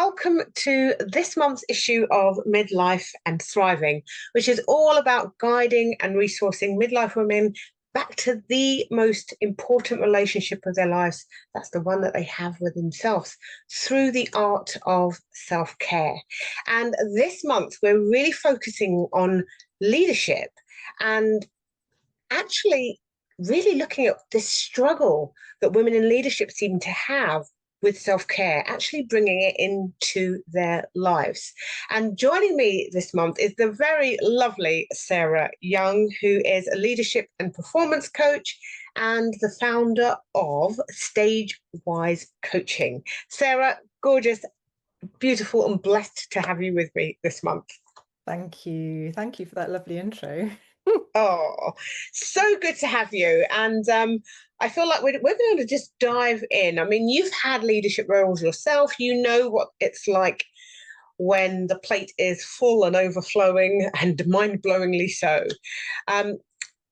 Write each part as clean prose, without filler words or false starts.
welcome to this month's issue of Midlife and Thriving, which is all about guiding and resourcing midlife women back to the most important relationship of their lives. That's the one that they have with themselves through the art of self-care. And this month, we're really focusing on leadership and actually really looking at this struggle that women in leadership seem to have with self-care, actually bringing it into their lives. And joining me this month is the very lovely Sara Young, who is a leadership and performance coach and the founder of Stage Wise Coaching. Sara, gorgeous, beautiful, and blessed to have you with me this month. Thank you. Thank you for that lovely intro. Oh, so good to have you. And I feel like we're going to just dive in. I mean, you've had leadership roles yourself. You know what it's like when the plate is full and overflowing and mind-blowingly so. Um,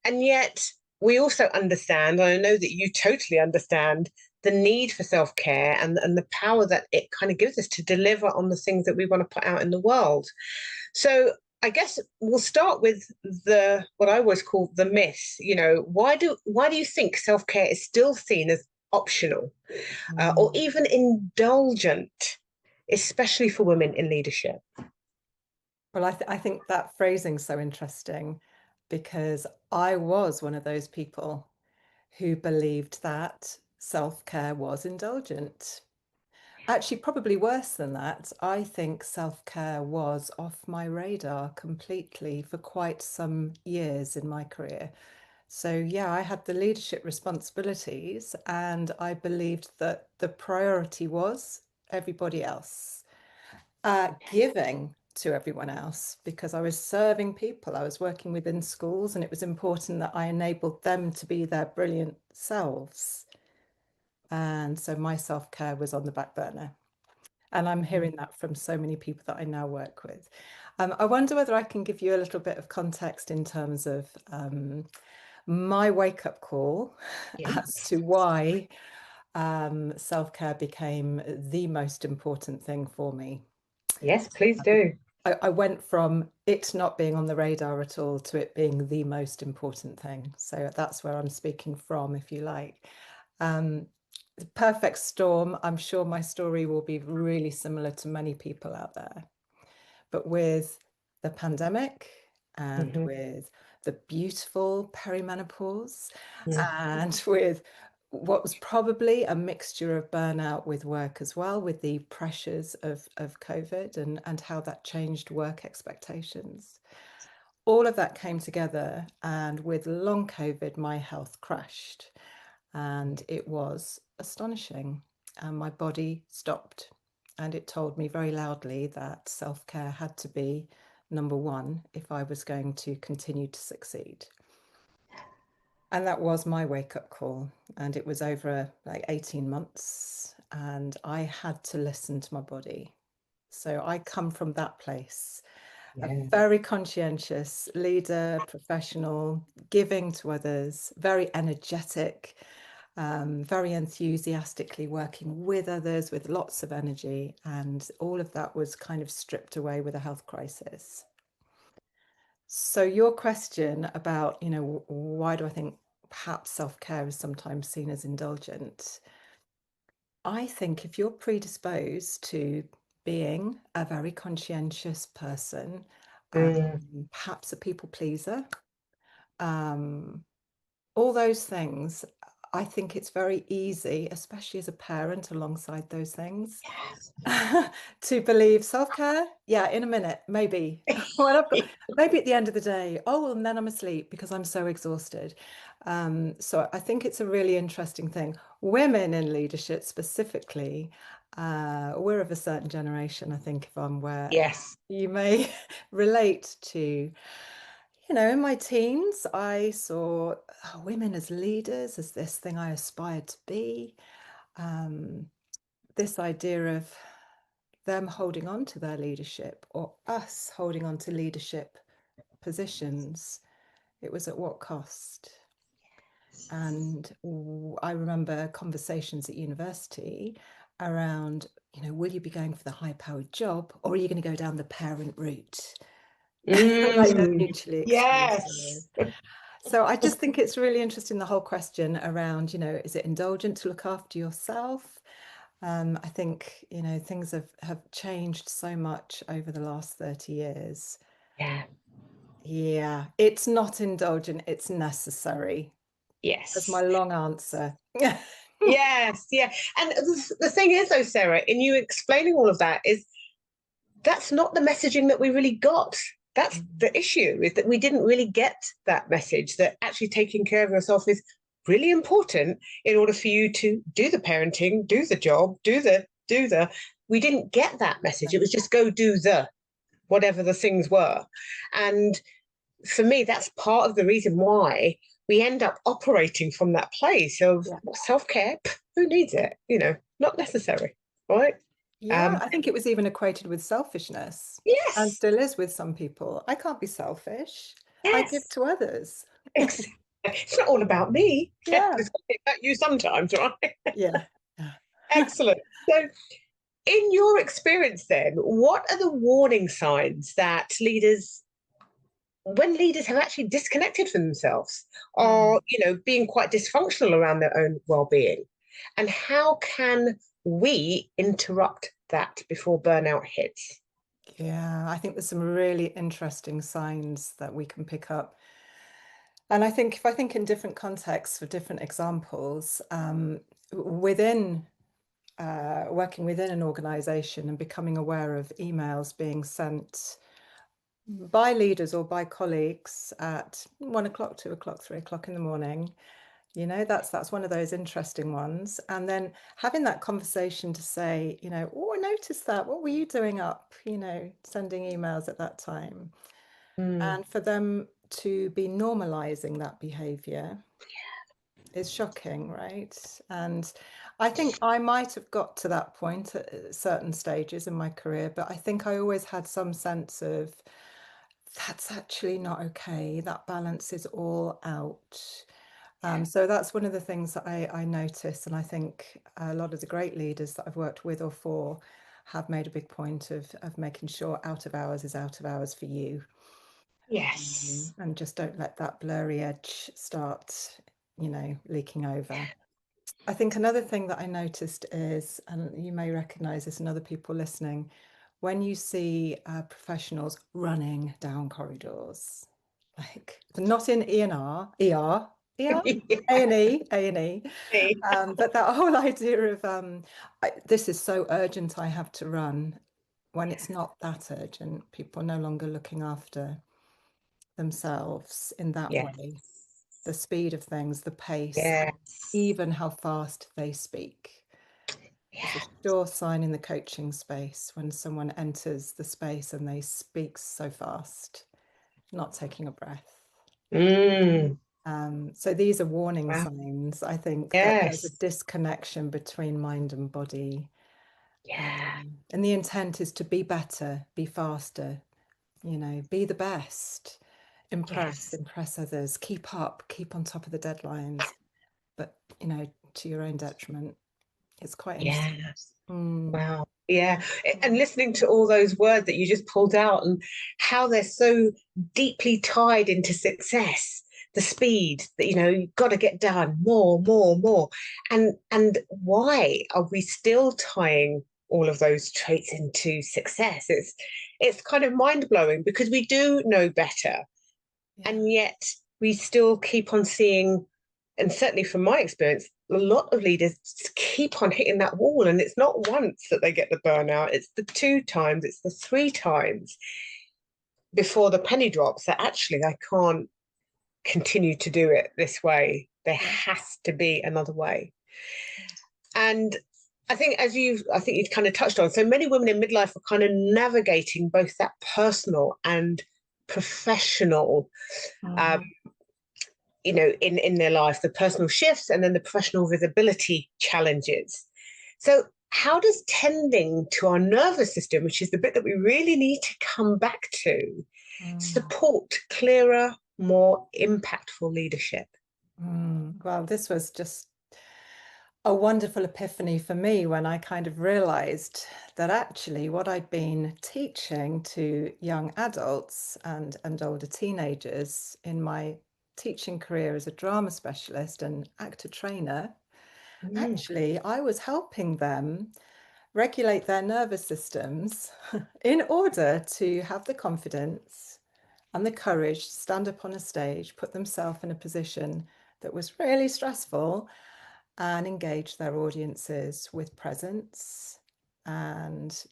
and yet we also understand, and I know that you totally understand, the need for self-care and the power that it kind of gives us to deliver on the things that we want to put out in the world. So I guess we'll start with the what I always call the myth. You know, why do you think self-care is still seen as optional or even indulgent, especially for women in leadership? Well, I think that phrasing's so interesting because I was one of those people who believed that self-care was indulgent. Actually, probably worse than that. I think self-care was off my radar completely for quite some years in my career. So, yeah, I had the leadership responsibilities, and I believed that the priority was everybody else, giving to everyone else because I was serving people. I was working within schools, and it was important that I enabled them to be their brilliant selves. And so my self-care was on the back burner. And I'm hearing that from so many people that I now work with. I wonder whether I can give you a little bit of context in terms of my wake-up call as to why self-care became the most important thing for me. Yes, please do. I went from it not being on the radar at all to it being the most important thing. So that's where I'm speaking from, if you like. The perfect storm. I'm sure my story will be really similar to many people out there. But with the pandemic and with the beautiful perimenopause and with what was probably a mixture of burnout with work as well, with the pressures of COVID and how that changed work expectations. All of that came together, and with long COVID, my health crashed. And it was astonishing. And my body stopped. And it told me very loudly that self-care had to be number one if I was going to continue to succeed. And that was my wake-up call. And it was over like 18 months. And I had to listen to my body. So I come from that place. A very conscientious leader, professional, giving to others, very energetic, very enthusiastically working with others with lots of energy. And all of that was kind of stripped away with a health crisis. So your question about, why do I think perhaps self-care is sometimes seen as indulgent? I think if you're predisposed to being a very conscientious person, perhaps a people pleaser, all those things, I think it's very easy, especially as a parent alongside those things, to believe self-care. Yeah, in a minute, maybe. Maybe at the end of the day. Oh, and then I'm asleep because I'm so exhausted. So I think it's a really interesting thing. Women in leadership specifically, we're of a certain generation, I think, Yvonne, where Yes. you may relate to. In my teens, I saw women as leaders, as this thing I aspired to be. This idea of them holding on to their leadership or us holding on to leadership positions, it was at what cost? And I remember conversations at university around, will you be going for the high-powered job, or are you going to go down the parent route? Like they're mutually exclusive. Yes. So I just think it's really interesting, the whole question around, is it indulgent to look after yourself? I think, things have changed so much over the last 30 years. Yeah. Yeah, it's not indulgent, it's necessary. That's my Yes. long answer. Yes. Yeah. And the thing is, though, Sarah, in you explaining all of that, is that's not the messaging that we really got. That's the issue, is that we didn't really get that message that actually taking care of yourself is really important in order for you to do the parenting, do the job, we didn't get that message. It was just go do whatever the things were. And for me, that's part of the reason why we end up operating from that place of self-care. Who needs it? Not necessary, right? Yeah, I think it was even equated with selfishness, and Yes, still is with some people. I can't be selfish. I give yes. to others. Exactly. It's not all about me. Yeah. It's about you sometimes, right? Yeah. Yeah. Excellent. So, in your experience, then, what are the warning signs that when leaders have actually disconnected from themselves, or being quite dysfunctional around their own well-being, and how can we interrupt that before burnout hits? Yeah, I think there's some really interesting signs that we can pick up. And if I think in different contexts for different examples, within working within an organization and becoming aware of emails being sent by leaders or by colleagues at 1 o'clock, 2 o'clock, 3 o'clock in the morning, that's one of those interesting ones. And then having that conversation to say, oh, I noticed that. What were you doing up, sending emails at that time? And for them to be normalizing that behavior is shocking, right? And I think I might have got to that point at certain stages in my career, but I think I always had some sense of that's actually not okay. That balance is all out. So that's one of the things that I notice, and I think a lot of the great leaders that I've worked with or for have made a big point of making sure out of hours is out of hours for you. Yes. And just don't let that blurry edge start, leaking over. I think another thing that I noticed is, and you may recognize this in other people listening, when you see professionals running down corridors, like not in E&R, ER, ER, A&E, A&E, but that whole idea of this is so urgent, I have to run, when it's not that urgent, people are no longer looking after themselves in that Yes. way. The speed of things, the pace, Yes. even how fast they speak. It's a Yeah. sure sign in the coaching space when someone enters the space and they speak so fast, not taking a breath. Mm. So these are warning Wow. signs, I think, that there's a Yes. disconnection between mind and body. Yeah. And the intent is to be better, be faster, be the best, Yes. impress others, keep up, keep on top of the deadlines, but, to your own detriment. It's quite interesting. Yes. Mm. Wow. Yeah. And listening to all those words that you just pulled out and how they're so deeply tied into success, the speed that, you've got to get done more, more, more. And why are we still tying all of those traits into success? It's kind of mind-blowing because we do know better. Yeah. And yet we still keep on seeing, and certainly from my experience, a lot of leaders keep on hitting that wall. And it's not once that they get the burnout, it's the 2 times, it's the 3 times before the penny drops that actually I can't continue to do it this way. There Yeah. has to be another way. And I think you've kind of touched on, so many women in midlife are kind of navigating both that personal and professional in their life, the personal shifts and then the professional visibility challenges. So, how does tending to our nervous system, which is the bit that we really need to come back to, Mm. support clearer, more impactful leadership? Well, this was just, a wonderful epiphany for me when I kind of realized that actually what I'd been teaching to young adults and older teenagers in my teaching career as a drama specialist and actor trainer, Mm. actually I was helping them regulate their nervous systems in order to have the confidence and the courage to stand up on a stage, put themselves in a position that was really stressful, and engage their audiences with presence and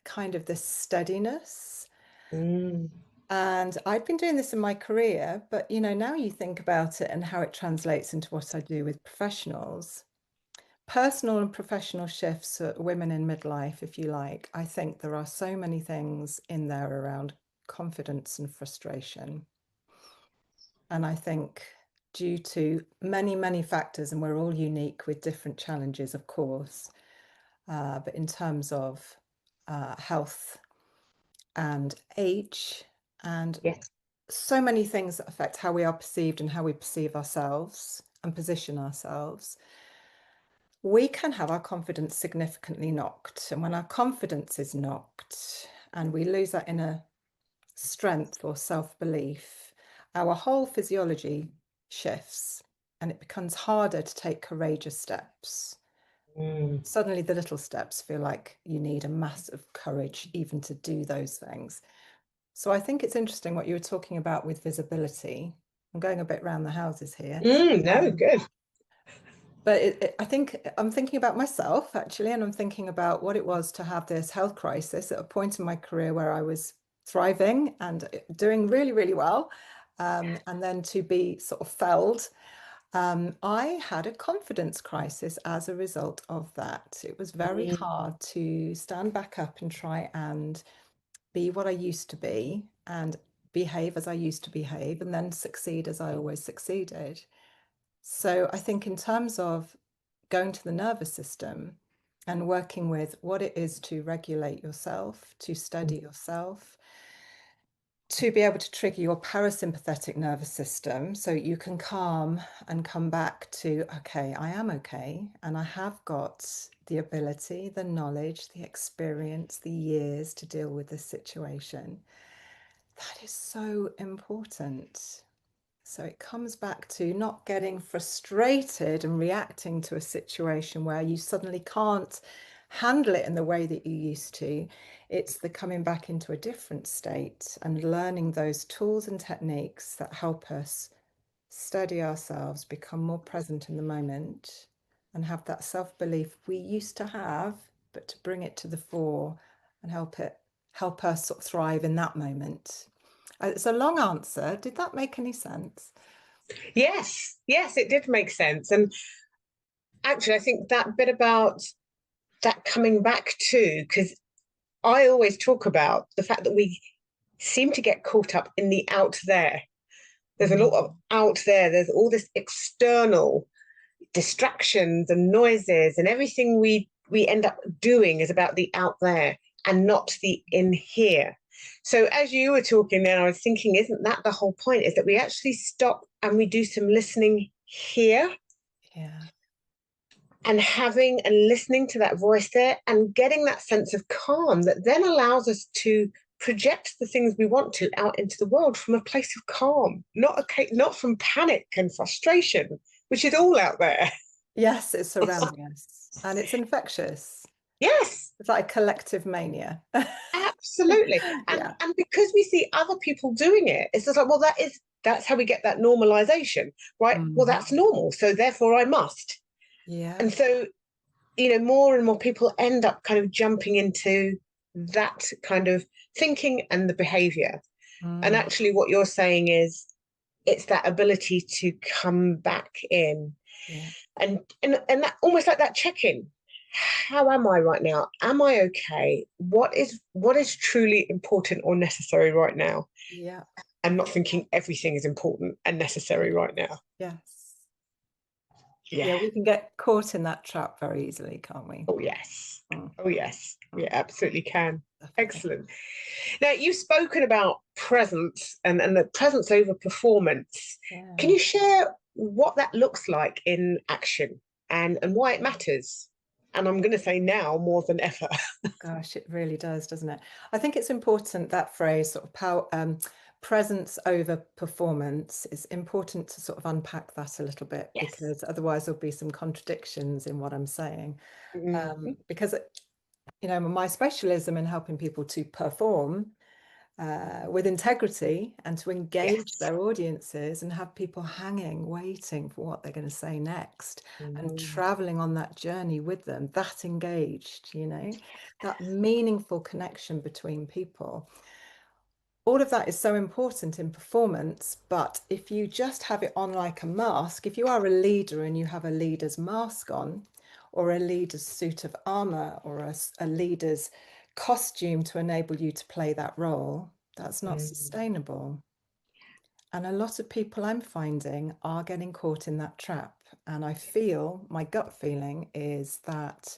kind of this steadiness. Mm. And I'd been doing this in my career, but now you think about it and how it translates into what I do with professionals. Personal and professional shifts for women in midlife, if you like. I think there are so many things in there around confidence and frustration. And I think due to many, many factors, and we're all unique with different challenges, of course, but in terms of health and age and Yes. so many things that affect how we are perceived and how we perceive ourselves and position ourselves, we can have our confidence significantly knocked. And when our confidence is knocked and we lose that inner strength or self-belief, our whole physiology shifts and it becomes harder to take courageous steps. Mm. Suddenly the little steps feel like you need a massive courage even to do those things. So I think it's interesting what you were talking about with visibility. I'm going a bit round the houses here. No, good. But I think I'm thinking about myself actually, and I'm thinking about what it was to have this health crisis at a point in my career where I was thriving and doing really, really well, and then to be sort of felled. I had a confidence crisis as a result of that. It was very Mm. hard to stand back up and try and be what I used to be and behave as I used to behave and then succeed as I always succeeded. So I think in terms of going to the nervous system and working with what it is to regulate yourself, to steady yourself, to be able to trigger your parasympathetic nervous system so you can calm and come back to, okay, I am okay. And I have got the ability, the knowledge, the experience, the years to deal with this situation. That is so important. So it comes back to not getting frustrated and reacting to a situation where you suddenly can't handle it in the way that you used to. It's the coming back into a different state and learning those tools and techniques that help us steady ourselves, become more present in the moment, and have that self-belief we used to have, but to bring it to the fore and help us sort of thrive in that moment. It's a long answer. Did that make any sense? Yes, it did make sense. And actually, I think that bit about that coming back to, because I always talk about the fact that we seem to get caught up in the out there. There's a lot of out there, there's all this external distractions and noises, and everything we end up doing is about the out there and not the in here. So as you were talking then, I was thinking, isn't that the whole point? Is that we actually stop and we do some listening here, Yeah. and having and listening to that voice there and getting that sense of calm that then allows us to project the things we want to out into the world from a place of calm, not from panic and frustration, which is all out there. Yes, it's surrounding us and it's infectious. Yes, It's like a collective mania. absolutely. And Yeah. and because we see other people doing it, it's just like, well, that's how we get that normalization, right? Well, Mhm. that's normal, so therefore I must. Yeah. And so, more and more people end up kind of jumping into that kind of thinking and the behavior. And Mm. actually, what you're saying is it's that ability to come back in Yeah. and that almost like that check-in. How am I right now? Am I okay? What is truly important or necessary right now? Yeah. I'm not thinking everything is important and necessary right now. Yes. Yeah. Yeah, we can get caught in that trap very easily, can't we? Oh yes. Mm. Oh yes. We absolutely can. Definitely. Excellent. Now you've spoken about presence and the presence over performance. Can Yeah. you share what that looks like in action? and why it matters. And I'm going to say now more than ever. Gosh, it really does, doesn't it? I think it's important, that phrase, sort of power, presence over performance, is important to sort of unpack that a little bit, Yes. because otherwise there'll be some contradictions in what I'm saying. Because, you know, my specialism in helping people to perform with integrity and to engage their audiences and have people hanging, waiting for what they're going to say next, and traveling on that journey with them, that engaged, you know, that meaningful connection between people. All of that is so important in performance, but if you just have it on like a mask, if you are a leader and you have a leader's mask on, or a leader's suit of armor, or a leader's costume to enable you to play that role, that's not sustainable. And a lot of people I'm finding are getting caught in that trap. And I feel, my gut feeling is that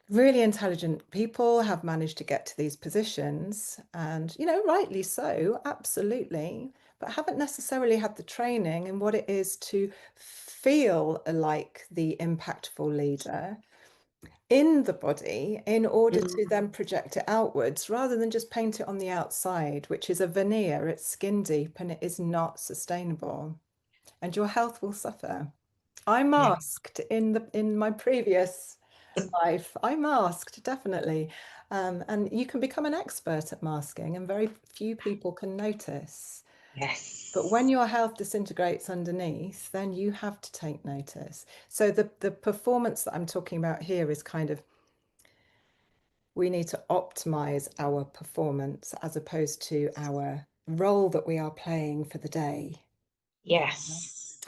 really intelligent people have managed to get to these positions, and, you know, rightly so, absolutely, but haven't necessarily had the training in what it is to feel like the impactful leader in the body in order to then project it outwards, rather than just paint it on the outside, which is a veneer, it's skin deep, and it is not sustainable, and your health will suffer. I masked in my previous life. I masked, definitely. And you can become an expert at masking, and very few people can notice. Yes. But when your health disintegrates underneath, then you have to take notice. So the performance that I'm talking about here is kind of, we need to optimize our performance as opposed to our role that we are playing for the day. Yes.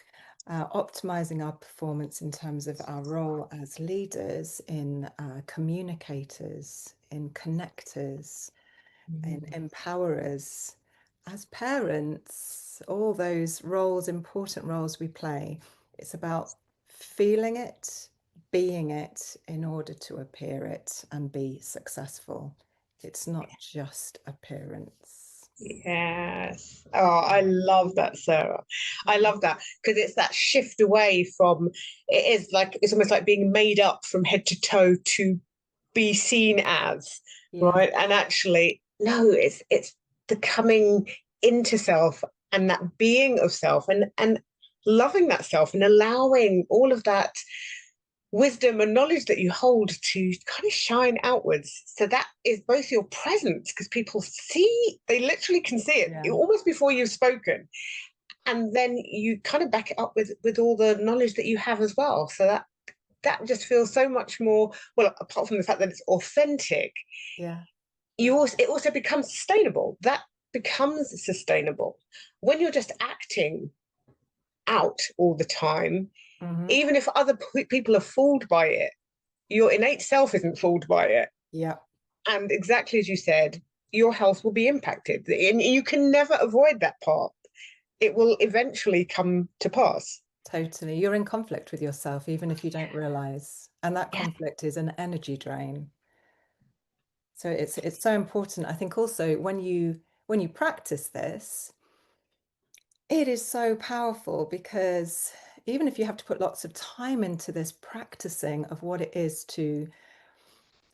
Optimizing our performance in terms of our role as leaders, in communicators, in connectors, in empowerers, as parents, all those roles, important roles we play. It's about feeling it, being it in order to appear it and be successful. It's not just appearance. Yes. Oh, I love that, Sarah. I love that because it's that shift away from, it is like, it's almost like being made up from head to toe to be seen as, right? And actually, no, it's the coming into self and that being of self, and loving that self and allowing all of that wisdom and knowledge that you hold to kind of shine outwards. So that is both your presence, because people see, they literally can see it almost before you've spoken, and then you kind of back it up with all the knowledge that you have as well. So that just feels so much more, well, apart from the fact that it's authentic, it also becomes sustainable. That becomes sustainable when you're just acting out all the time. Even if other people are fooled by it, your innate self isn't fooled by it. And exactly as you said, your health will be impacted, and you can never avoid that part. It will eventually come to pass. Totally. You're in conflict with yourself, even if you don't realize. And that conflict is an energy drain. So it's so important. I think also when you practice this, it is so powerful, because even if you have to put lots of time into this practicing of what it is to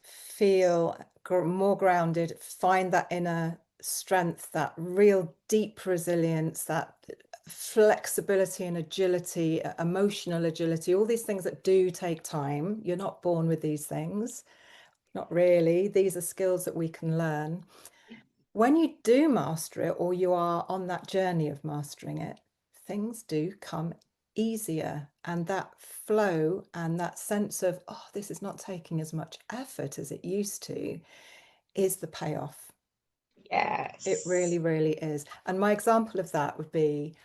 feel more grounded, find that inner strength, that real deep resilience, that flexibility and agility, emotional agility, all these things that do take time. You're not born with these things. Not really. These are skills that we can learn. When you do master it, or you are on that journey of mastering it, things do come easier. And that flow and that sense of, oh, this is not taking as much effort as it used to, is the payoff. Yes. It really, really is. And my example of that would be,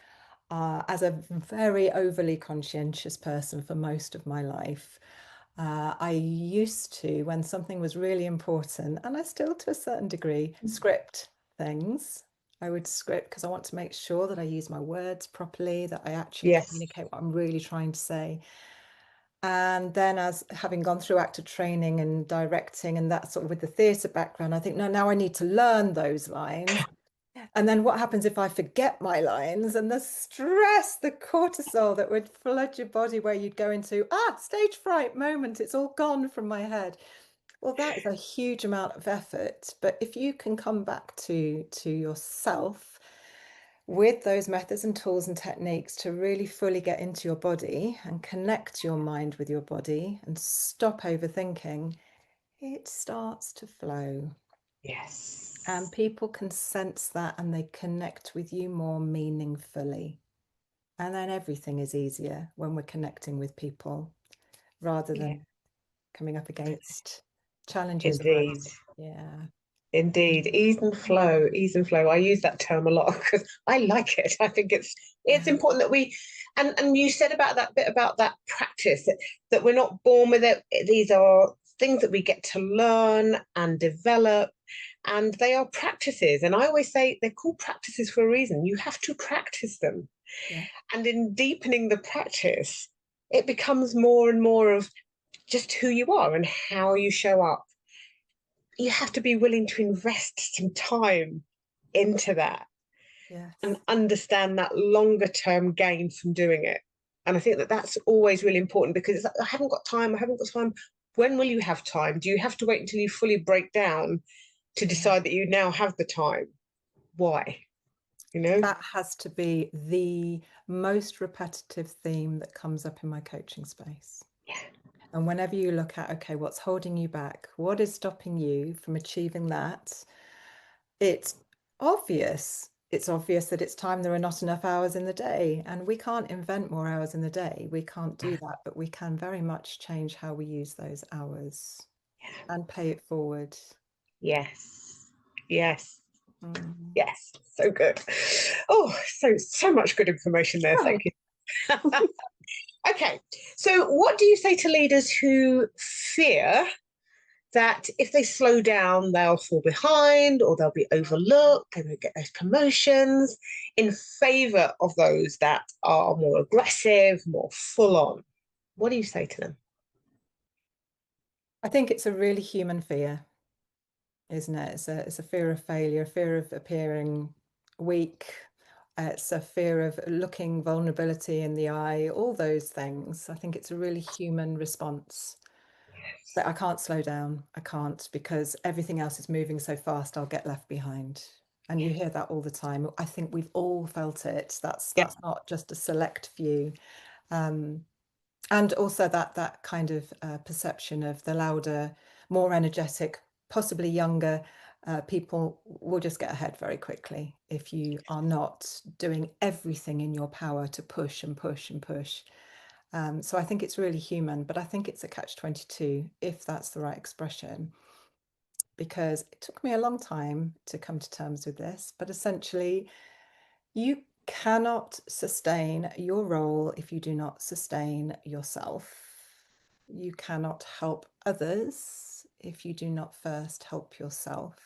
as a very overly conscientious person for most of my life, I used to, when something was really important, and I still to a certain degree, script things. I would script because I want to make sure that I use my words properly, that I actually communicate what I'm really trying to say. And then, as having gone through actor training and directing and that sort of with the theatre background, I think, no, now I need to learn those lines. And then what happens if I forget my lines, and the stress, the cortisol that would flood your body, where you'd go into, stage fright moment, it's all gone from my head. Well, that is a huge amount of effort. But if you can come back to yourself with those methods and tools and techniques to really fully get into your body and connect your mind with your body and stop overthinking, it starts to flow. Yes. And people can sense that, and they connect with you more meaningfully. And then everything is easier when we're connecting with people rather Yeah. than coming up against challenges of our Indeed. own. Yeah. Indeed, ease and flow, ease and flow. I use that term a lot because I like it. I think it's Yeah. important that we, and you said about that bit about that practice, that we're not born with it. These are things that we get to learn and develop, and they are practices. And I always say they're called practices for a reason. You have to practice them, Yeah. and in deepening the practice, it becomes more and more of just who you are and how you show up. You have to be willing to invest some time into that and Yes. understand that longer term gain from doing it. And I think that that's always really important, because it's like, I haven't got time. I haven't got time. When will you have time? Do you have to wait until you fully break down to Yeah. decide that you now have the time? Why? You know? That has to be the most repetitive theme that comes up in my coaching space. Yeah. And whenever you look at, okay, what's holding you back? What is stopping you from achieving that? It's obvious. It's obvious that it's time there are not enough hours in the day, and we can't invent more hours in the day. We can't do that, but we can very much change how we use those hours and pay it forward. Yes. Yes. Mm. Yes. So good. Oh, so much good information there. Oh, Thank you. Okay. So what do you say to leaders who fear that if they slow down, they'll fall behind or they'll be overlooked, they won't get those promotions, in favor of those that are more aggressive, more full on? What do you say to them? I think it's a really human fear, isn't it? It's a fear of failure, a fear of appearing weak. It's a fear of looking vulnerability in the eye, all those things. I think it's a really human response. But I can't slow down. I can't, because everything else is moving so fast, I'll get left behind. And you hear that all the time. I think we've all felt it. That's Yeah. not just a select few. Um, and also that kind of perception of the louder, more energetic, possibly younger people will just get ahead very quickly if you are not doing everything in your power to push and push and push. So I think it's really human, but I think it's a catch-22, if that's the right expression, because it took me a long time to come to terms with this, but essentially you cannot sustain your role if you do not sustain yourself. You cannot help others if you do not first help yourself.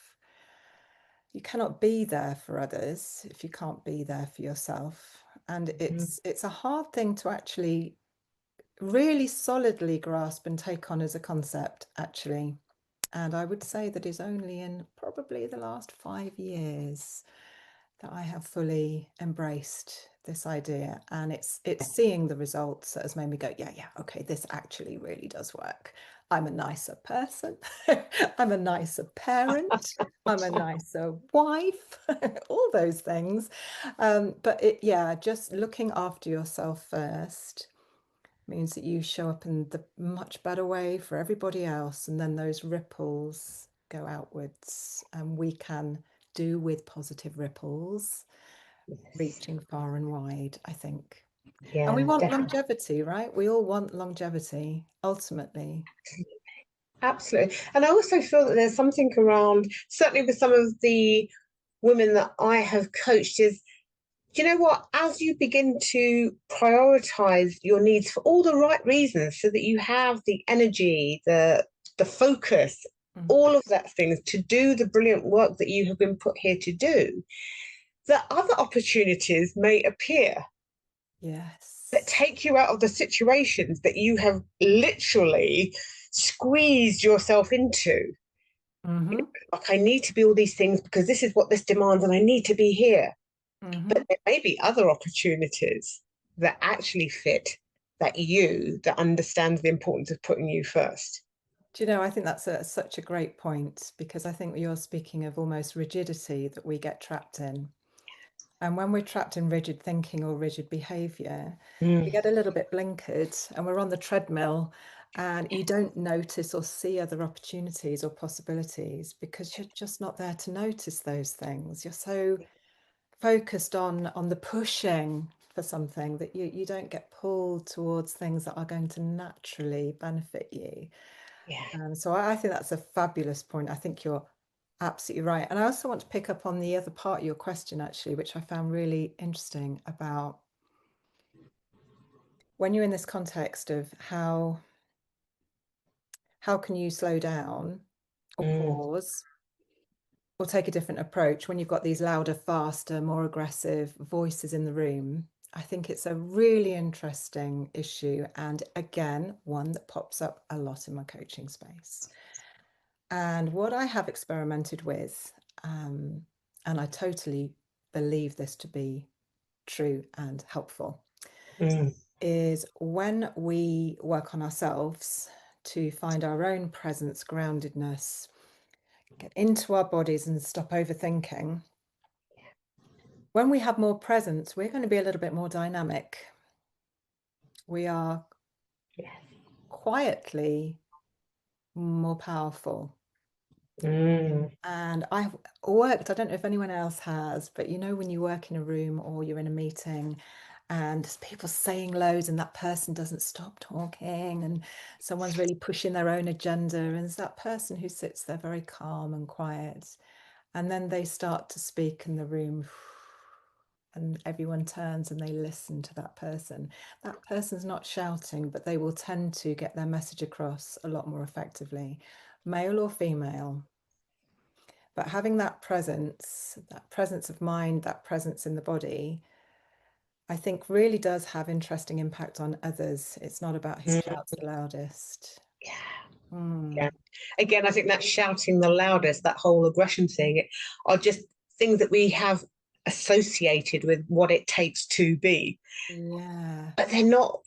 You cannot be there for others if you can't be there for yourself. And Mhm. it's a hard thing to actually really solidly grasp and take on as a concept, actually. And I would say that is only in probably the last 5 years that I have fully embraced this idea. And it's seeing the results that has made me go, yeah, okay, this actually really does work. I'm a nicer person. I'm a nicer parent. I'm a nicer wife, all those things. But yeah, just looking after yourself first means that you show up in the much better way for everybody else, and then those ripples go outwards, and we can do with positive ripples Yes. reaching far and wide, I think. And we Yeah, want definitely. longevity, right? We all want longevity ultimately. Absolutely. And I also feel that there's something around, certainly with some of the women that I have coached, is, you know what, as you begin to prioritize your needs for all the right reasons, so that you have the energy, the focus, Mm. all of that things to do the brilliant work that you have been put here to do, that other opportunities may appear that Yes. take you out of the situations that you have literally squeezed yourself into. Mm-hmm. Like, I need to be all these things because this is what this demands, and I need to be here. Mm-hmm. But there may be other opportunities that actually fit that understands the importance of putting you first. Do you know, I think that's such a great point, because I think you're speaking of almost rigidity that we get trapped in. And when we're trapped in rigid thinking or rigid behavior, we Mm, get a little bit blinkered and we're on the treadmill, and you don't notice or see other opportunities or possibilities because you're just not there to notice those things. You're so focused on the pushing for something that you don't get pulled towards things that are going to naturally benefit you. yeah. So I think that's a fabulous point. I think you're absolutely right. And I also want to pick up on the other part of your question, actually, which I found really interesting, about when you're in this context of how can you slow down or Mm, pause or take a different approach when you've got these louder, faster, more aggressive voices in the room. I think it's a really interesting issue, and again, one that pops up a lot in my coaching space. And what I have experimented with, and I totally believe this to be true and helpful, mm, is when we work on ourselves to find our own presence, groundedness, get into our bodies and stop overthinking. When we have more presence, we're going to be a little bit more dynamic. We are yeah. quietly more powerful. Mm, And I've worked, I don't know if anyone else has, but you know, when you work in a room or you're in a meeting and there's people saying loads and that person doesn't stop talking and someone's really pushing their own agenda, and there's that person who sits there very calm and quiet, and then they start to speak in the room and everyone turns and they listen to that person. That person's not shouting, but they will tend to get their message across a lot more effectively, male or female. But having that presence of mind, that presence in the body, I think really does have interesting impact on others. It's not about who mm, shouts the loudest. yeah. Yeah. Mm. Again, I think that shouting the loudest, that whole aggression thing, are just things that we have associated with what it takes to be, Yeah. but they're not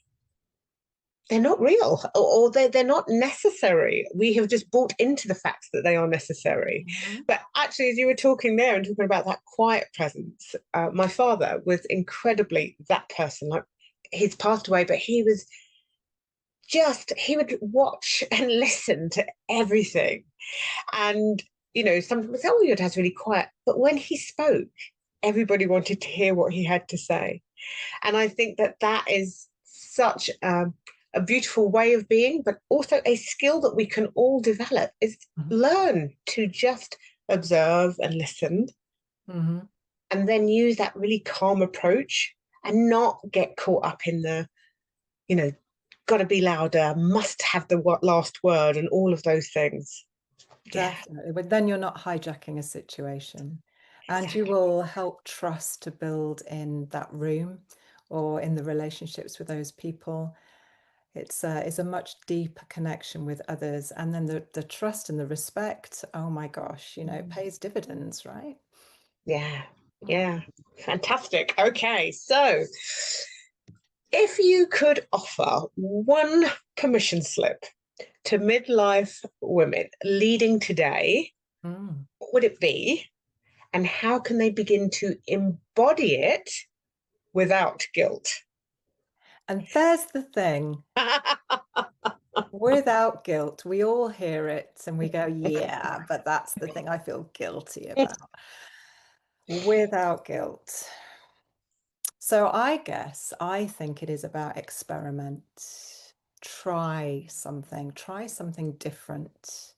real, or they're not necessary. We have just bought into the fact that they are necessary. Mhm. But actually, as you were talking there and talking about that quiet presence, my father was incredibly that person. Like, he's passed away, but he would watch and listen to everything. And, some people say, oh, your dad's really quiet. But when he spoke, everybody wanted to hear what he had to say. And I think that is such a beautiful way of being, but also a skill that we can all develop, is Mhm. learn to just observe and listen, Mhm. and then use that really calm approach and not get caught up in the, you know, got to be louder, must have the last word, and all of those things. Yeah, Definitely. But then you're not hijacking a situation, and you exactly. will help trust to build in that room or in the relationships with those people. It's a much deeper connection with others. And then the trust and the respect, oh my gosh, it pays dividends, right? Yeah, Mm. yeah. Fantastic. Okay, so if you could offer one permission slip to midlife women leading today, Mm. what would it be? And how can they begin to embody it without guilt? And there's the thing, without guilt, we all hear it and we go, yeah, but that's the thing I feel guilty about. Without guilt. So I guess I think it is about experiment. Try something different.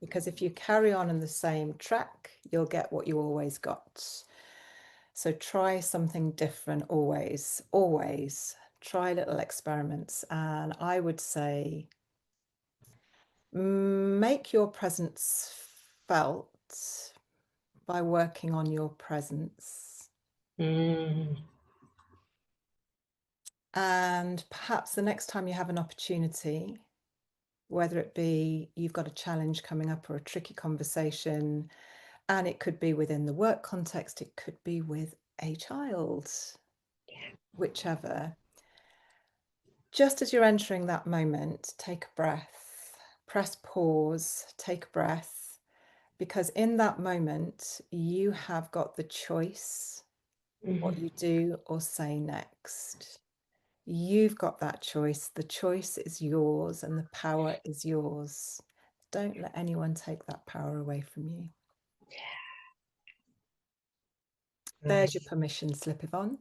Because if you carry on in the same track, you'll get what you always got. So try something different always, always. Try little experiments. And I would say make your presence felt by working on your presence. Mm, And perhaps the next time you have an opportunity, whether it be you've got a challenge coming up or a tricky conversation, and it could be within the work context, it could be with a child, whichever. Just as you're entering that moment, take a breath, press pause, take a breath, because in that moment, you have got the choice what you do or say next. You've got that choice. The choice is yours and the power is yours. Don't let anyone take that power away from you. There's your permission slip, Yvonne.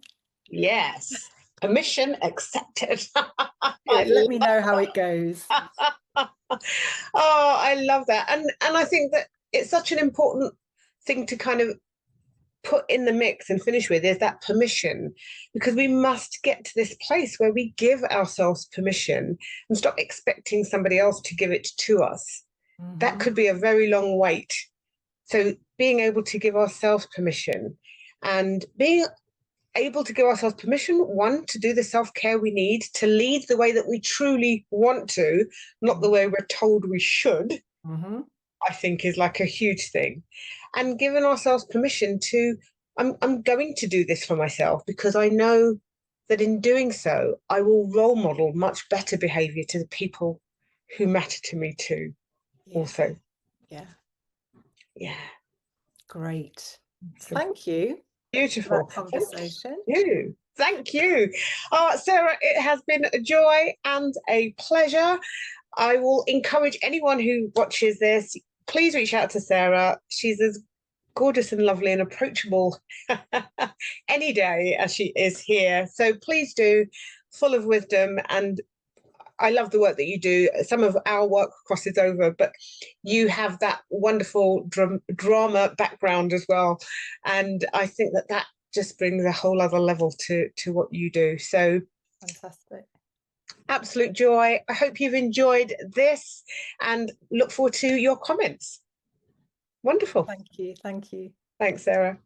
Yes, permission accepted. Good. Let me know how it goes. Oh, I love that. And I think that it's such an important thing to kind of put in the mix and finish with, is that permission, because we must get to this place where we give ourselves permission and stop expecting somebody else to give it to us. That could be a very long wait. So being able to give ourselves permission, and being able to give ourselves permission, one, to do the self-care we need, to lead the way that we truly want to, not the way we're told we should, I think is like a huge thing. And giving ourselves permission to, I'm going to do this for myself, because I know that in doing so, I will role model much better behavior to the people who matter to me too. Also. Yeah. Great. Thank you. Beautiful conversation. Thank you. Sarah, it has been a joy and a pleasure. I will encourage anyone who watches this, please reach out to Sarah. She's as gorgeous and lovely and approachable any day as she is here. So please do, full of wisdom, and I love the work that you do. Some of our work crosses over, but you have that wonderful drama background as well. And I think that that just brings a whole other level to what you do. So fantastic. Absolute joy. I hope you've enjoyed this and look forward to your comments. Wonderful. Thank you. Thank you. Thanks, Sarah.